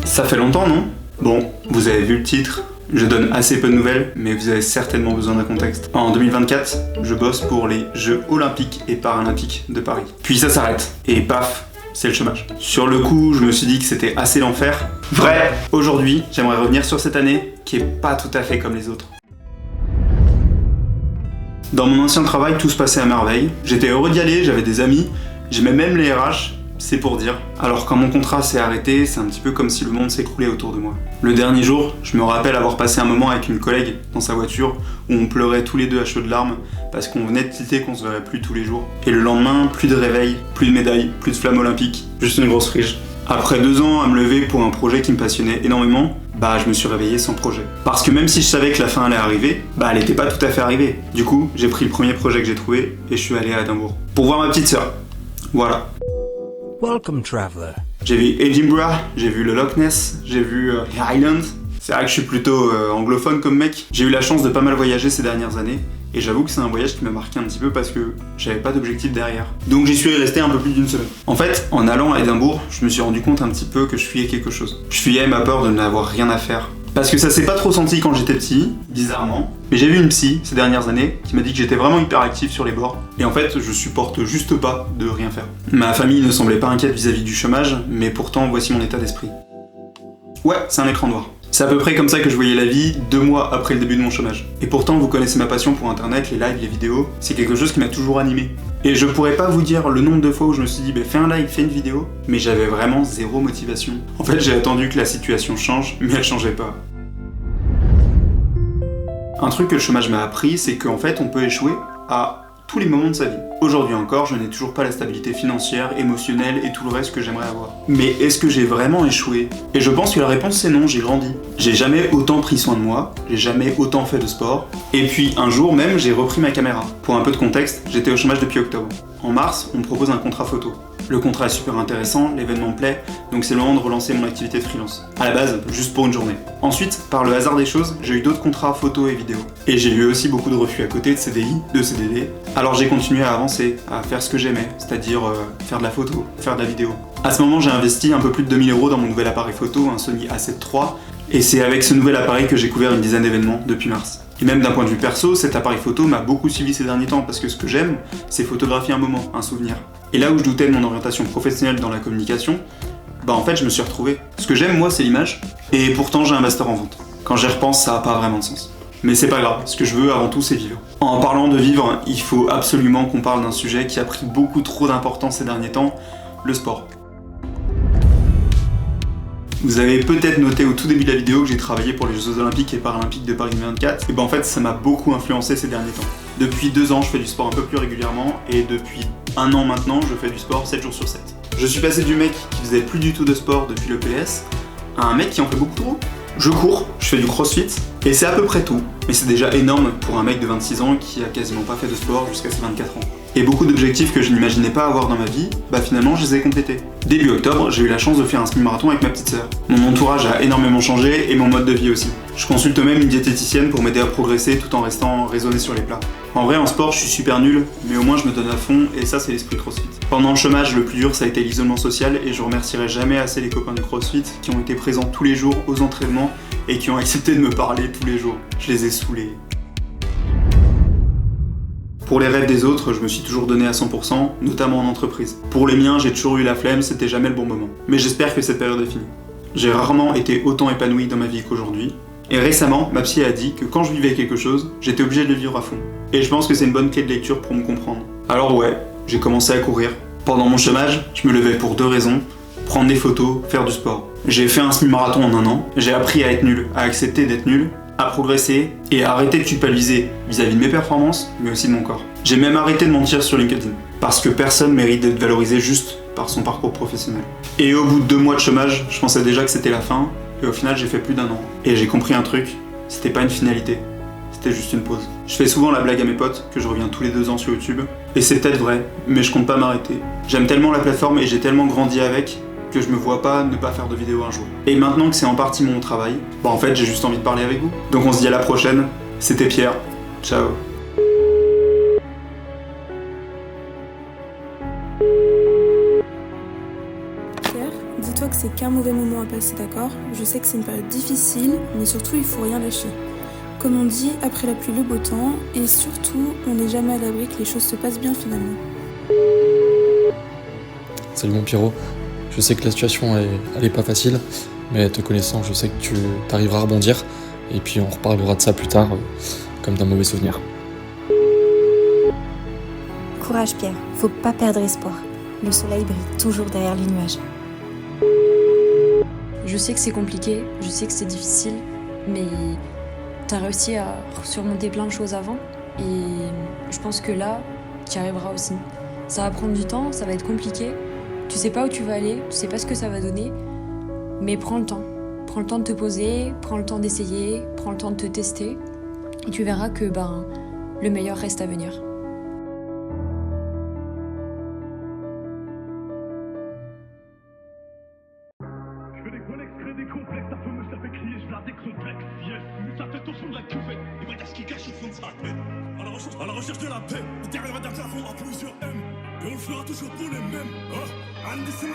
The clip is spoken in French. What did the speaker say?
Ça fait longtemps, non? Bon, vous avez vu le titre. Je donne assez peu de nouvelles, mais vous avez certainement besoin d'un contexte. En 2024, je bosse pour les Jeux Olympiques et Paralympiques de Paris. Puis ça s'arrête, et paf, c'est le chômage. Sur le coup, je me suis dit que c'était assez l'enfer. Vrai! Aujourd'hui, j'aimerais revenir sur cette année, qui est pas tout à fait comme les autres. Dans mon ancien travail, tout se passait à merveille. J'étais heureux d'y aller, j'avais des amis, j'aimais même les RH. C'est pour dire. Alors quand mon contrat s'est arrêté, c'est un petit peu comme si le monde s'écroulait autour de moi. Le dernier jour, je me rappelle avoir passé un moment avec une collègue dans sa voiture où on pleurait tous les deux à chaudes larmes parce qu'on venait de tilter qu'on se verrait plus tous les jours. Et le lendemain, plus de réveil, plus de médailles, plus de flammes olympiques, juste une grosse frige. Après 2 ans à me lever pour un projet qui me passionnait énormément, je me suis réveillé sans projet. Parce que même si je savais que la fin allait arriver, elle était pas tout à fait arrivée. Du coup, j'ai pris le premier projet que j'ai trouvé et je suis allé à Édimbourg. Pour voir ma petite sœur. Voilà. Welcome, traveler. J'ai vu Edinburgh, j'ai vu le Loch Ness, j'ai vu les Highlands. C'est vrai que je suis plutôt anglophone comme mec. J'ai eu la chance de pas mal voyager ces dernières années. Et j'avoue que c'est un voyage qui m'a marqué un petit peu parce que j'avais pas d'objectif derrière. Donc j'y suis resté un peu plus d'1 semaine. En fait, en allant à Édimbourg, je me suis rendu compte un petit peu que je fuyais quelque chose. Je fuyais ma peur de n'avoir rien à faire. Parce que ça s'est pas trop senti quand j'étais petit, bizarrement. Mais j'ai vu une psy ces dernières années qui m'a dit que j'étais vraiment hyperactif sur les bords. Et en fait, je supporte juste pas de rien faire. Ma famille ne semblait pas inquiète vis-à-vis du chômage, mais pourtant voici mon état d'esprit. Ouais, c'est un écran noir. C'est à peu près comme ça que je voyais la vie 2 mois après le début de mon chômage. Et pourtant, vous connaissez ma passion pour internet, les lives, les vidéos, c'est quelque chose qui m'a toujours animé. Et je pourrais pas vous dire le nombre de fois où je me suis dit fais un live, fais une vidéo, mais j'avais vraiment zéro motivation. En fait, j'ai attendu que la situation change, mais elle changeait pas. Un truc que le chômage m'a appris, c'est qu'en fait, on peut échouer à tous les moments de sa vie. Aujourd'hui encore, je n'ai toujours pas la stabilité financière, émotionnelle et tout le reste que j'aimerais avoir. Mais est-ce que j'ai vraiment échoué? Et je pense que la réponse c'est non, j'ai grandi. J'ai jamais autant pris soin de moi, j'ai jamais autant fait de sport. Et puis un jour même, j'ai repris ma caméra. Pour un peu de contexte, j'étais au chômage depuis octobre. En mars, on me propose un contrat photo. Le contrat est super intéressant, l'événement me plaît, donc c'est le moment de relancer mon activité de freelance. À la base, juste pour une journée. Ensuite, par le hasard des choses, j'ai eu d'autres contrats photo et vidéo. Et j'ai eu aussi beaucoup de refus à côté de CDI, de CDD. Alors j'ai continué à avancer, à faire ce que j'aimais, c'est-à-dire faire de la photo, faire de la vidéo. À ce moment, j'ai investi un peu plus de 2000 € dans mon nouvel appareil photo, un Sony A7 III, et c'est avec ce nouvel appareil que j'ai couvert une dizaine d'événements depuis mars. Et même d'un point de vue perso, cet appareil photo m'a beaucoup suivi ces derniers temps parce que ce que j'aime, c'est photographier un moment, un souvenir. Et là où je doutais de mon orientation professionnelle dans la communication, en fait je me suis retrouvé. Ce que j'aime moi c'est l'image, et pourtant j'ai un master en vente. Quand j'y repense, ça a pas vraiment de sens. Mais c'est pas grave, ce que je veux avant tout c'est vivre. En parlant de vivre, il faut absolument qu'on parle d'un sujet qui a pris beaucoup trop d'importance ces derniers temps, le sport. Vous avez peut-être noté au tout début de la vidéo que j'ai travaillé pour les Jeux Olympiques et Paralympiques de Paris 2024. Et en fait, ça m'a beaucoup influencé ces derniers temps. Depuis 2 ans, je fais du sport un peu plus régulièrement et depuis 1 an maintenant, je fais du sport 7 jours sur 7. Je suis passé du mec qui faisait plus du tout de sport depuis le PS à un mec qui en fait beaucoup trop. Je cours, je fais du crossfit et c'est à peu près tout. Mais c'est déjà énorme pour un mec de 26 ans qui a quasiment pas fait de sport jusqu'à ses 24 ans. Et beaucoup d'objectifs que je n'imaginais pas avoir dans ma vie, finalement je les ai complétés. Début octobre, j'ai eu la chance de faire un semi-marathon avec ma petite sœur. Mon entourage a énormément changé et mon mode de vie aussi. Je consulte même une diététicienne pour m'aider à progresser tout en restant raisonné sur les plats. En vrai, en sport, je suis super nul, mais au moins je me donne à fond et ça c'est l'esprit CrossFit. Pendant le chômage, le plus dur ça a été l'isolement social et je remercierai jamais assez les copains du CrossFit qui ont été présents tous les jours aux entraînements et qui ont accepté de me parler tous les jours. Je les ai saoulés. Pour les rêves des autres, je me suis toujours donné à 100%, notamment en entreprise. Pour les miens, j'ai toujours eu la flemme, c'était jamais le bon moment. Mais j'espère que cette période est finie. J'ai rarement été autant épanoui dans ma vie qu'aujourd'hui. Et récemment, ma psy a dit que quand je vivais quelque chose, j'étais obligé de le vivre à fond. Et je pense que c'est une bonne clé de lecture pour me comprendre. Alors ouais, j'ai commencé à courir. Pendant mon chômage, je me levais pour 2 raisons. Prendre des photos, faire du sport. J'ai fait un semi-marathon en 1 an. J'ai appris à être nul, à accepter d'être nul, à progresser et à arrêter de culpabiliser vis-à-vis de mes performances, mais aussi de mon corps. J'ai même arrêté de mentir sur LinkedIn, parce que personne mérite d'être valorisé juste par son parcours professionnel. Et au bout de 2 mois de chômage, je pensais déjà que c'était la fin, et au final j'ai fait plus d'1 an. Et j'ai compris un truc, c'était pas une finalité, c'était juste une pause. Je fais souvent la blague à mes potes que je reviens tous les 2 ans sur YouTube, et c'est peut-être vrai, mais je compte pas m'arrêter. J'aime tellement la plateforme et j'ai tellement grandi avec, que je me vois pas ne pas faire de vidéo un jour. Et maintenant que c'est en partie mon travail, en fait j'ai juste envie de parler avec vous. Donc on se dit à la prochaine, c'était Pierre, ciao. Pierre, dis-toi que c'est qu'un mauvais moment à passer, d'accord? Je sais que c'est une période difficile, mais surtout il faut rien lâcher. Comme on dit, après la pluie le beau temps, et surtout, on n'est jamais à l'abri que les choses se passent bien finalement. Salut mon Pierrot, je sais que la situation elle est pas facile, mais te connaissant, je sais que tu arriveras à rebondir, et puis on reparlera de ça plus tard, comme d'un mauvais souvenir. Courage Pierre, faut pas perdre espoir. Le soleil brille toujours derrière les nuages. Je sais que c'est compliqué, je sais que c'est difficile, mais t'as réussi à surmonter plein de choses avant, et je pense que là, tu y arriveras aussi. Ça va prendre du temps, ça va être compliqué, tu sais pas où tu vas aller, tu sais pas ce que ça va donner, mais prends le temps. Prends le temps de te poser, prends le temps d'essayer, prends le temps de te tester, et tu verras que le meilleur reste à venir. Des complexes, ta fameuse ça fait crier, je la décomplexe, yes. Sa tête au fond de la cuvette, il va dire ce qui cache au fond de sa tête. À la recherche de la paix, derrière d'un plafond à plusieurs M. Et on le fera toujours pour les mêmes, hein. Andy, c'est